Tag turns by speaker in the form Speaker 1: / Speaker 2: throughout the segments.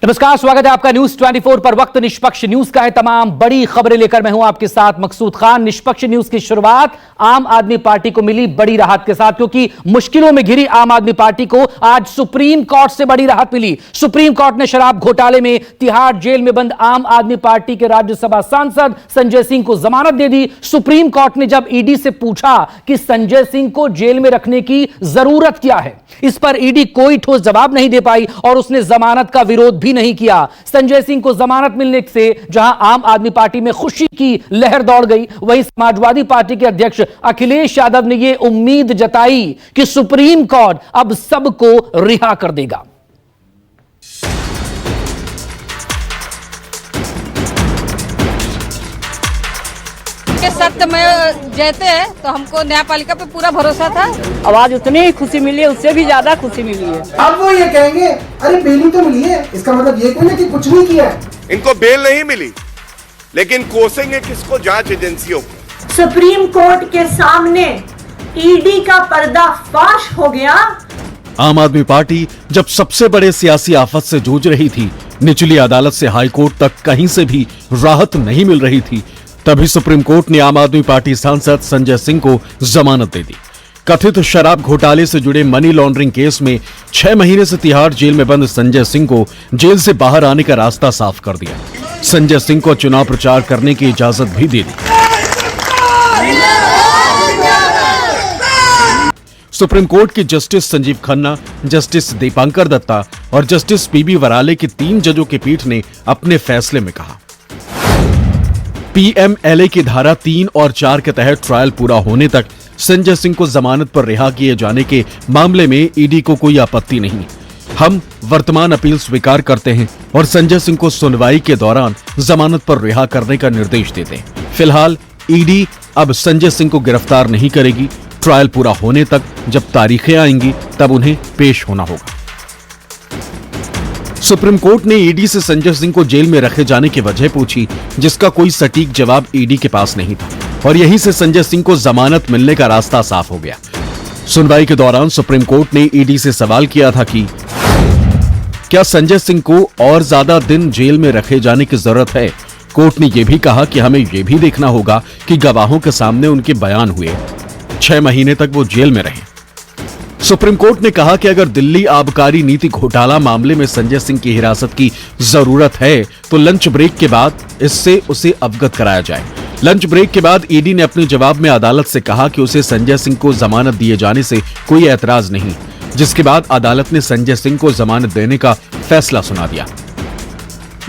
Speaker 1: नमस्कार, स्वागत है आपका न्यूज 24 पर। वक्त निष्पक्ष न्यूज का है। तमाम बड़ी खबरें लेकर मैं हूं आपके साथ मकसूद खान। निष्पक्ष न्यूज की शुरुआत आम आदमी पार्टी को मिली बड़ी राहत के साथ, क्योंकि मुश्किलों में घिरी आम आदमी पार्टी को आज सुप्रीम कोर्ट से बड़ी राहत मिली। सुप्रीम कोर्ट ने शराब घोटाले में तिहाड़ जेल में बंद आम आदमी पार्टी के राज्यसभा सांसद संजय सिंह को जमानत दे दी। सुप्रीम कोर्ट ने जब ईडी से पूछा कि संजय सिंह को जेल में रखने की जरूरत क्या है, इस पर ईडी कोई ठोस जवाब नहीं दे पाई और उसने जमानत का विरोध भी नहीं किया। संजय सिंह को जमानत मिलने से जहां आम आदमी पार्टी में खुशी की लहर दौड़ गई, वहीं समाजवादी पार्टी के अध्यक्ष अखिलेश यादव ने यह उम्मीद जताई कि सुप्रीम कोर्ट अब सबको रिहा कर देगा।
Speaker 2: सत्य में जयते हैं तो हमको न्यायपालिका पे पूरा भरोसा था।
Speaker 3: आवाज उतनी खुशी मिली है, उससे भी ज्यादा खुशी मिली है।
Speaker 4: अब वो ये कहेंगे अरे बेल तो मिली है, इसका मतलब ये कहना कि कुछ नहीं किया है।
Speaker 5: इनको बेल नहीं मिली, लेकिन कोसेंगे किसको? जांच एजेंसियों को।
Speaker 6: सुप्रीम कोर्ट के सामने ईडी का पर्दाफाश हो गया।
Speaker 7: आम आदमी पार्टी जब सबसे बड़े सियासी आफत से जूझ रही थी, निचली अदालत से हाई कोर्ट तक कहीं से भी राहत नहीं मिल रही थी, तभी सुप्रीम कोर्ट ने आम आदमी पार्टी सांसद संजय सिंह को जमानत दे दी। कथित शराब घोटाले से जुड़े मनी लॉन्ड्रिंग केस में 6 महीने से तिहाड़ जेल में बंद संजय सिंह को जेल से बाहर आने का रास्ता साफ कर दिया। संजय सिंह को चुनाव प्रचार करने की इजाजत भी दे दी। सुप्रीम कोर्ट की जस्टिस संजीव खन्ना, जस्टिस दीपांकर दत्ता और जस्टिस पीबी वराले की 3 जजों की पीठ ने अपने फैसले में कहा, पीएमएलए की धारा 3 और 4 के तहत ट्रायल पूरा होने तक संजय सिंह को जमानत पर रिहा किए जाने के मामले में ईडी को कोई आपत्ति नहीं। हम वर्तमान अपील स्वीकार करते हैं और संजय सिंह को सुनवाई के दौरान जमानत पर रिहा करने का निर्देश देते हैं। फिलहाल ईडी अब संजय सिंह को गिरफ्तार नहीं करेगी। ट्रायल पूरा होने तक जब तारीखें आएंगी तब उन्हें पेश होना होगा। सुप्रीम कोर्ट ने ईडी से संजय सिंह को जेल में रखे जाने की वजह पूछी, जिसका कोई सटीक जवाब ईडी के पास नहीं था और यहीं से संजय सिंह को जमानत मिलने का रास्ता साफ हो गया। सुनवाई के दौरान सुप्रीम कोर्ट ने ईडी से सवाल किया था कि क्या संजय सिंह को और ज्यादा दिन जेल में रखे जाने की जरूरत है। कोर्ट ने यह भी कहा कि हमें यह भी देखना होगा कि गवाहों के सामने उनके बयान हुए। 6 महीने तक वो जेल में रहे। सुप्रीम कोर्ट ने कहा कि अगर दिल्ली आबकारी नीति घोटाला मामले में संजय सिंह की हिरासत की जरूरत है तो लंच ब्रेक के बाद इससे उसे अवगत कराया जाए। लंच ब्रेक के बाद ईडी ने अपने जवाब में अदालत से कहा कि उसे संजय सिंह को जमानत दिए जाने से कोई ऐतराज नहीं, जिसके बाद अदालत ने संजय सिंह को जमानत देने का फैसला सुना दिया।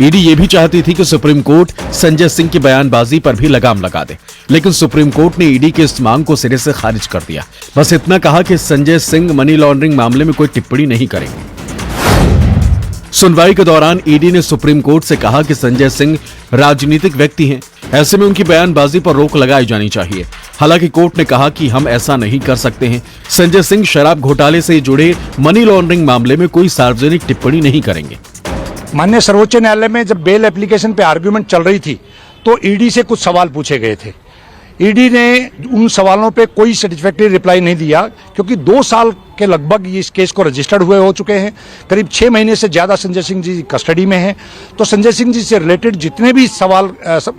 Speaker 7: ईडी ये भी चाहती थी कि सुप्रीम कोर्ट संजय सिंह की बयानबाजी पर भी लगाम लगा दे, लेकिन सुप्रीम कोर्ट ने ईडी की इस मांग को सिरे से खारिज कर दिया। बस इतना कहा कि संजय सिंह मनी लॉन्ड्रिंग मामले में कोई टिप्पणी नहीं करेंगे। सुनवाई के दौरान ईडी ने सुप्रीम कोर्ट से कहा कि संजय सिंह राजनीतिक व्यक्ति हैं, ऐसे में उनकी बयानबाजी पर रोक लगाई जानी चाहिए। हालांकि कोर्ट ने कहा कि हम ऐसा नहीं कर सकते हैं। संजय सिंह शराब घोटाले से जुड़े मनी लॉन्ड्रिंग मामले में कोई सार्वजनिक टिप्पणी नहीं करेंगे।
Speaker 8: माननीय सर्वोच्च न्यायालय में जब बेल एप्लीकेशन पे आर्ग्यूमेंट चल रही थी तो ईडी से कुछ सवाल पूछे गए थे। ईडी ने उन सवालों पे कोई सेटिस्फैक्टरी रिप्लाई नहीं दिया, क्योंकि 2 साल के लगभग इस केस को रजिस्टर्ड हुए हो चुके हैं। करीब 6 महीने से ज्यादा संजय सिंह जी कस्टडी में हैं। तो संजय सिंह जी से रिलेटेड जितने भी सवाल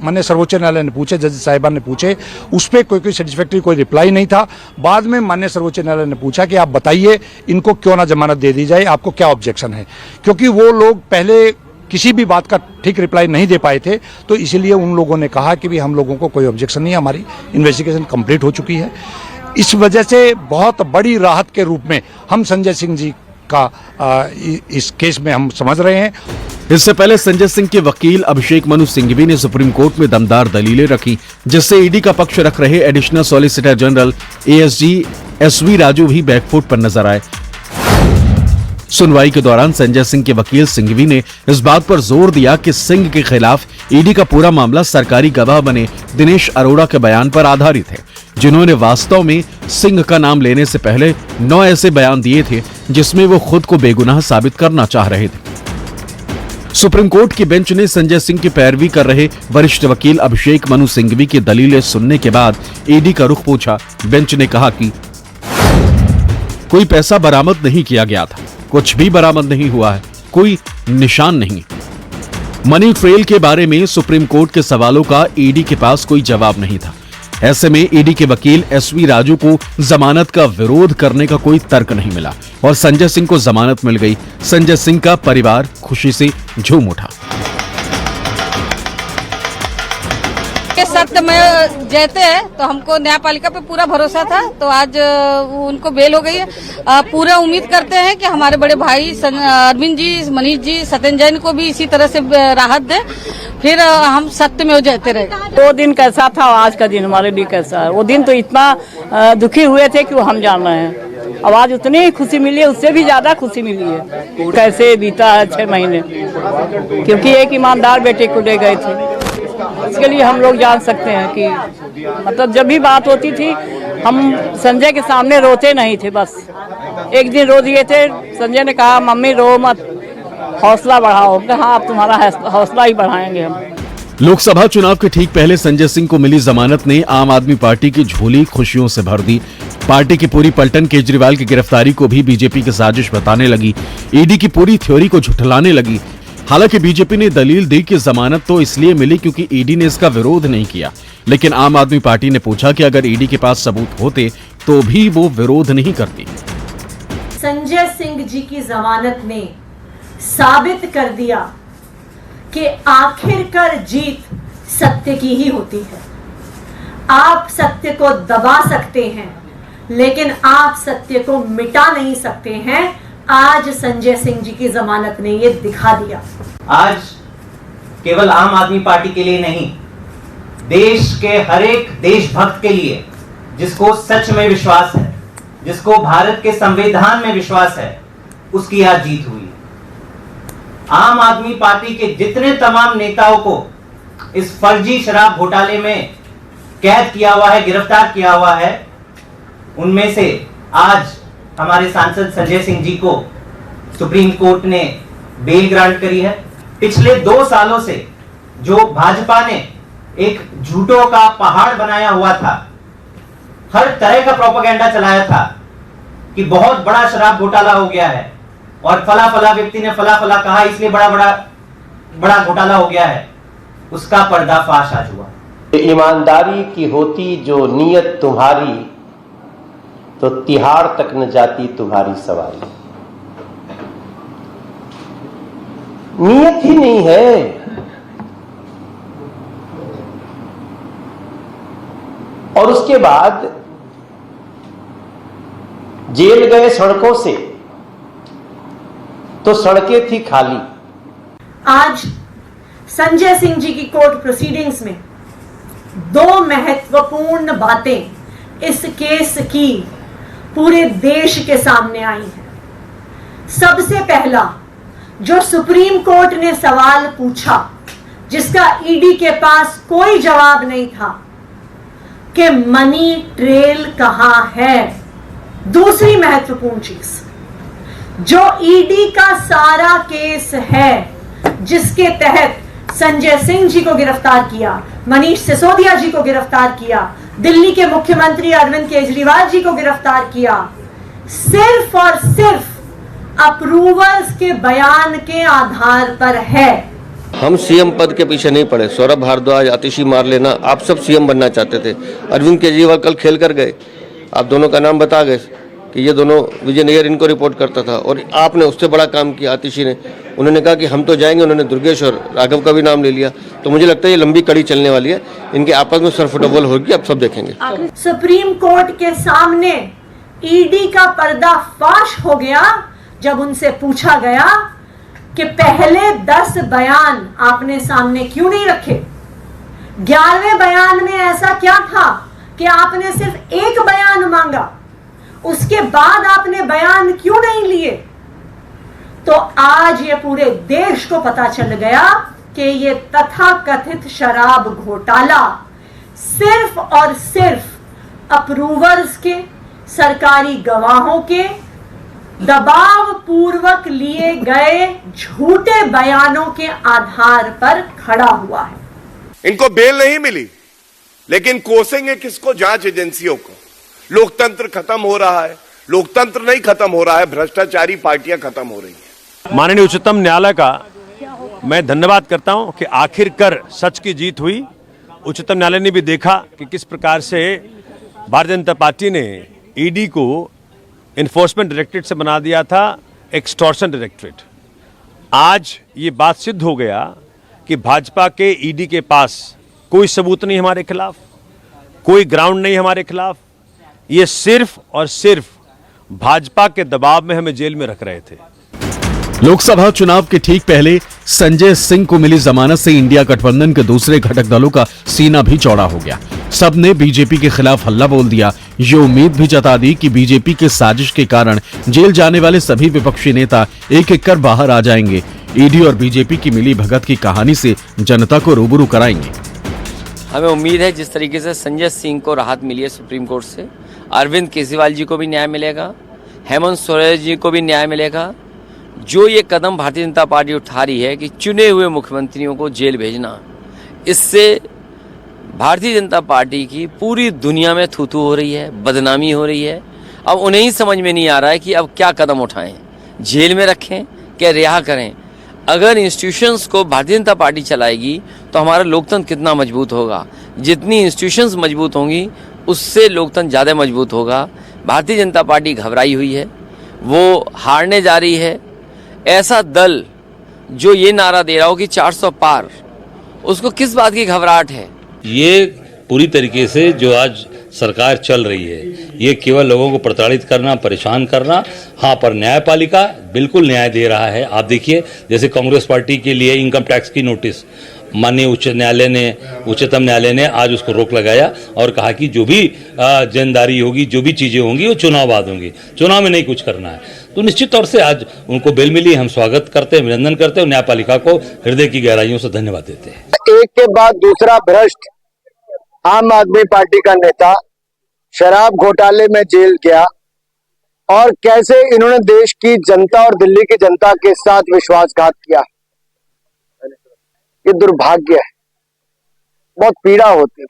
Speaker 8: माननीय सर्वोच्च न्यायालय ने पूछे, जज साहिबान ने पूछे, उस पर कोई सेटिस्फैक्टरी कोई रिप्लाई नहीं था। बाद में माननीय सर्वोच्च न्यायालय ने पूछा कि आप बताइए इनको क्यों ना जमानत दे दी जाए, आपको क्या ऑब्जेक्शन है, क्योंकि वो लोग पहले किसी भी बात का ठीक रिप्लाई नहीं दे पाए थे। तो इसीलिए उन लोगों ने कहा कि भी हम लोगों को कोई ऑब्जेक्शन नहीं है, हमारी इन्वेस्टिगेशन कंप्लीट हो चुकी है। इस वजह से बहुत बड़ी राहत के रूप में हम संजय सिंह जी का इस केस में हम समझ रहे हैं।
Speaker 7: इससे पहले संजय सिंह के वकील अभिषेक मनु सिंघवी ने सुप्रीम कोर्ट में दमदार दलीलें रखी, जिससे ईडी का पक्ष रख रहे additional solicitor general ASG SV Raju भी बैकफुट पर नजर आए। सुनवाई के दौरान संजय सिंह के वकील सिंघवी ने इस बात पर जोर दिया कि सिंह के खिलाफ ईडी का पूरा मामला सरकारी गवाह बने दिनेश अरोड़ा के बयान पर आधारित है, जिन्होंने वास्तव में सिंह का नाम लेने से पहले 9 ऐसे बयान दिए थे जिसमें वो खुद को बेगुनाह साबित करना चाह रहे थे। सुप्रीम कोर्ट की बेंच ने संजय सिंह की पैरवी कर रहे वरिष्ठ वकील अभिषेक मनु सिंघवी की दलीलें सुनने के बाद ईडी का रुख पूछा। बेंच ने कहा कि कोई पैसा बरामद नहीं किया गया था, कुछ भी बरामद नहीं हुआ है। कोई निशान नहीं। मनी ट्रेल के बारे में सुप्रीम कोर्ट के सवालों का ईडी के पास कोई जवाब नहीं था। ऐसे में ईडी के वकील एसवी राजू को जमानत का विरोध करने का कोई तर्क नहीं मिला और संजय सिंह को जमानत मिल गई। संजय सिंह का परिवार खुशी से झूम उठा।
Speaker 2: के सत्य में जयते हैं तो हमको न्यायपालिका पे पूरा भरोसा था, तो आज उनको बेल हो गई है। पूरा उम्मीद करते हैं कि हमारे बड़े भाई अरविंद जी, मनीष जी, सत्येंद्र जैन को भी इसी तरह से राहत दे, फिर हम सत्य में जयते रहे।
Speaker 3: वो दिन कैसा था और आज का दिन हमारे लिए कैसा है। वो दिन तो इतना दुखी हुए थे कि वो हम जान रहे हैं। अब आज उतनी खुशी मिली है, उससे भी ज्यादा खुशी मिली है। कैसे बीता है 6 महीने, क्योंकि एक ईमानदार बेटे को ले गए थे। इसके लिए हम लोग जान सकते हैं कि मतलब जब भी बात होती थी हम संजय के सामने रोते नहीं थे। बस एक दिन रो दिए थे। संजय ने कहा मम्मी रो मत, हौसला बढ़ाओ। हाँ, अब तुम्हारा हौसला ही बढ़ाएंगे हम।
Speaker 7: लोकसभा चुनाव के ठीक पहले संजय सिंह को मिली जमानत ने आम आदमी पार्टी की झोली खुशियों से भर दी। पार्टी की पूरी पलटन केजरीवाल की गिरफ्तारी को भी बीजेपी की साजिश बताने लगी। ईडी की पूरी थ्योरी को झुठलाने लगी। हालांकि बीजेपी ने दलील दी कि जमानत तो इसलिए मिली क्योंकि ईडी ने इसका विरोध नहीं किया, लेकिन आम आदमी पार्टी ने पूछा कि अगर ईडी के पास सबूत होते तो भी वो विरोध नहीं करती।
Speaker 6: संजय सिंह जी की जमानत ने साबित कर दिया कि आखिरकार जीत सत्य की ही होती है। आप सत्य को दबा सकते हैं, लेकिन आप सत्य को मिटा नहीं सकते हैं। आज संजय सिंह जी की जमानत ने यह दिखा दिया।
Speaker 9: आज केवल आम आदमी पार्टी के लिए नहीं, देश के हर एक देशभक्त के लिए, जिसको सच में विश्वास है, जिसको भारत के संविधान में विश्वास है, उसकी आज जीत हुई। आम आदमी पार्टी के जितने तमाम नेताओं को इस फर्जी शराब घोटाले में कैद किया हुआ है, गिरफ्तार किया हुआ है, उनमें से आज हमारे सांसद संजय सिंह जी को सुप्रीम कोर्ट ने बेल ग्रांट करी है। पिछले 2 सालों से जो भाजपा ने एक झूठों का पहाड़ बनाया हुआ था, हर तरह का प्रोपेगेंडा चलाया था कि बहुत बड़ा शराब घोटाला हो गया है और फला फला व्यक्ति ने फला फला कहा इसलिए बड़ा घोटाला हो गया है, उसका पर्दाफाश आज हुआ।
Speaker 10: ईमानदारी की होती जो नीयत तुम्हारी, तो तिहाड़ तक न जाती तुम्हारी सवारी। नीयत ही नहीं है। और उसके बाद जेल गए सड़कों से, तो सड़कें थी खाली।
Speaker 6: आज संजय सिंह जी की कोर्ट प्रोसीडिंग्स में 2 महत्वपूर्ण बातें इस केस की पूरे देश के सामने आई है। सबसे पहला, जो सुप्रीम कोर्ट ने सवाल पूछा जिसका ईडी के पास कोई जवाब नहीं था कि मनी ट्रेल कहां है। दूसरी महत्वपूर्ण चीज, जो ईडी का सारा केस है जिसके तहत संजय सिंह जी को गिरफ्तार किया, मनीष सिसोदिया जी को गिरफ्तार किया, दिल्ली के मुख्यमंत्री अरविंद केजरीवाल जी को गिरफ्तार किया, सिर्फ और सिर्फ अप्रूवर्स के बयान के आधार पर है।
Speaker 11: हम सीएम पद के पीछे नहीं पड़े। सौरभ भारद्वाज, आतिशी मार लेना, आप सब सीएम बनना चाहते थे। अरविंद केजरीवाल कल खेल कर गए, आप दोनों का नाम बता गए कि ये दोनों, विजय नैयर इनको रिपोर्ट करता था और आपने उससे बड़ा काम किया। आतिशी ने, उन्होंने कहा कि हम तो जाएंगे, उन्होंने दुर्गेश और राघव का भी नाम ले लिया। तो मुझे लगता है ये लंबी कड़ी चलने वाली है, इनके आपस में सरफुटबॉल होगी, अब सब देखेंगे।
Speaker 6: सुप्रीम कोर्ट के सामने ईडी का पर्दाफाश हो गया जब उनसे पूछा गया कि पहले 10 बयान आपने सामने क्यों नहीं रखे। 11वें बयान में ऐसा क्या था कि आपने सिर्फ 1 बयान मांगा, उसके बाद आपने बयान क्यों नहीं लिए। तो आज ये पूरे देश को पता चल गया कि ये तथाकथित शराब घोटाला सिर्फ और सिर्फ अप्रूवर्स के, सरकारी गवाहों के दबाव पूर्वक लिए गए झूठे बयानों के आधार पर खड़ा हुआ है।
Speaker 5: इनको बेल नहीं मिली, लेकिन कोसेंगे किसको? जांच एजेंसियों को। लोकतंत्र खत्म हो रहा है। लोकतंत्र नहीं खत्म हो रहा है, भ्रष्टाचारी पार्टियां खत्म हो रही हैं।
Speaker 8: माननीय उच्चतम न्यायालय का मैं धन्यवाद करता हूं कि आखिरकार सच की जीत हुई। उच्चतम न्यायालय ने भी देखा कि किस प्रकार से भारतीय जनता पार्टी ने ईडी को इन्फोर्समेंट डायरेक्टरेट से बना दिया था एक्सटॉर्शन डायरेक्टरेट। आज ये बात सिद्ध हो गया कि भाजपा के ईडी के पास कोई सबूत नहीं हमारे खिलाफ, कोई ग्राउंड नहीं हमारे खिलाफ। ये सिर्फ और सिर्फ भाजपा के दबाव में हमें जेल में रख रहे थे।
Speaker 7: लोकसभा चुनाव के ठीक पहले संजय सिंह को मिली जमानत से इंडिया गठबंधन के दूसरे घटक दलों का सीना भी चौड़ा हो गया। सबने बीजेपी के खिलाफ हल्ला बोल दिया। ये उम्मीद भी जता दी कि बीजेपी के साजिश के कारण जेल जाने वाले सभी विपक्षी नेता एक एक कर बाहर आ जाएंगे। ईडी और बीजेपी की मिली भगत की कहानी से जनता को रूबरू कराएंगे।
Speaker 12: हमें उम्मीद है जिस तरीके से संजय सिंह को राहत मिली है सुप्रीम कोर्ट से, अरविंद केजरीवाल जी को भी न्याय मिलेगा, हेमंत सोरेन जी को भी न्याय मिलेगा। जो ये कदम भारतीय जनता पार्टी उठा रही है कि चुने हुए मुख्यमंत्रियों को जेल भेजना, इससे भारतीय जनता पार्टी की पूरी दुनिया में थू-थू हो रही है, बदनामी हो रही है। अब उन्हें ही समझ में नहीं आ रहा है कि अब क्या कदम उठाएं, जेल में रखें क्या रिहा करें। अगर इंस्टीट्यूशंस को भारतीय जनता पार्टी चलाएगी तो हमारा लोकतंत्र कितना मजबूत होगा। जितनी इंस्टीट्यूशंस मजबूत होंगी उससे लोकतंत्र ज़्यादा मजबूत होगा। भारतीय जनता पार्टी घबराई हुई है, वो हारने जा रही है। ऐसा दल जो ये नारा दे रहा हो कि 400 पार, उसको किस बात की घबराहट है?
Speaker 13: ये पूरी तरीके से जो आज सरकार चल रही है ये केवल लोगों को प्रताड़ित करना, परेशान करना। हाँ, पर न्यायपालिका बिल्कुल न्याय दे रहा है। आप देखिए जैसे कांग्रेस पार्टी के लिए इनकम टैक्स की नोटिस माननीय उच्चतम न्यायालय ने आज उसको रोक लगाया और कहा कि जो भी जनदारी होगी, जो भी चीजें होंगी वो चुनाव बाद होंगी, चुनाव में नहीं कुछ करना है। तो निश्चित तौर से आज उनको बेल मिली, हम स्वागत करते हैं, अभिनंदन करते हैं, न्यायपालिका को हृदय की गहराइयों से धन्यवाद देते हैं।
Speaker 14: एक के बाद दूसरा भ्रष्ट आम आदमी पार्टी का नेता शराब घोटाले में जेल गया और कैसे इन्होंने देश की जनता और दिल्ली की जनता के साथ विश्वासघात किया। ये दुर्भाग्य है, बहुत पीड़ा होती है,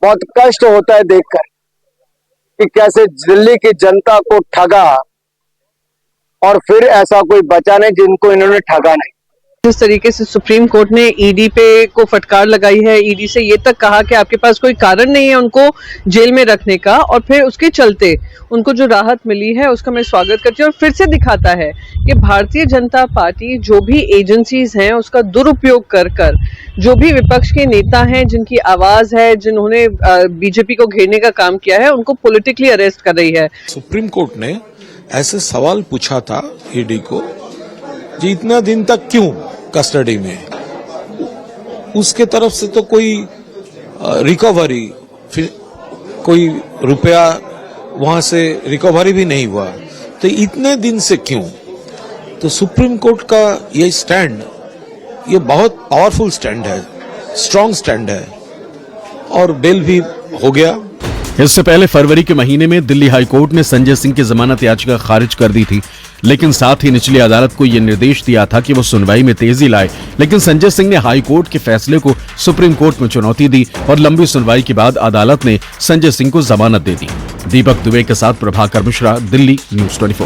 Speaker 14: बहुत कष्ट होता है देखकर कि कैसे दिल्ली की जनता को ठगा और फिर ऐसा कोई बचा नहीं जिनको इन्होंने ठगा नहीं।
Speaker 15: जिस तरीके से सुप्रीम कोर्ट ने ईडी पे को फटकार लगाई है, ईडी से ये तक कहा कि आपके पास कोई कारण नहीं है उनको जेल में रखने का, और फिर उसके चलते उनको जो राहत मिली है उसका मैं स्वागत करती हूँ। और फिर से दिखाता है कि भारतीय जनता पार्टी जो भी एजेंसीज हैं उसका दुरुपयोग कर जो भी विपक्ष के नेता हैं, जिनकी आवाज है, जिन्होंने बीजेपी को घेरने का काम किया है, उनको पॉलिटिकली अरेस्ट कर रही है।
Speaker 16: सुप्रीम कोर्ट ने ऐसे सवाल पूछा था ईडी को जी इतना दिन तक क्यों कस्टडी में, उसके तरफ से तो कोई रिकवरी, फिर कोई रुपया वहां से रिकवरी भी नहीं हुआ, तो इतने दिन से क्यों। तो सुप्रीम कोर्ट का ये स्टैंड, ये बहुत पावरफुल स्टैंड है, स्ट्रांग स्टैंड है, और बेल भी हो गया।
Speaker 7: इससे पहले फरवरी के महीने में दिल्ली हाईकोर्ट ने संजय सिंह की जमानत याचिका खारिज कर दी थी, लेकिन साथ ही निचली अदालत को यह निर्देश दिया था कि वो सुनवाई में तेजी लाए। लेकिन संजय सिंह ने हाईकोर्ट के फैसले को सुप्रीम कोर्ट में चुनौती दी और लंबी सुनवाई के बाद अदालत ने संजय सिंह को जमानत दे दी। दीपक दुबे के साथ प्रभाकर मिश्रा, दिल्ली, न्यूज़ 24।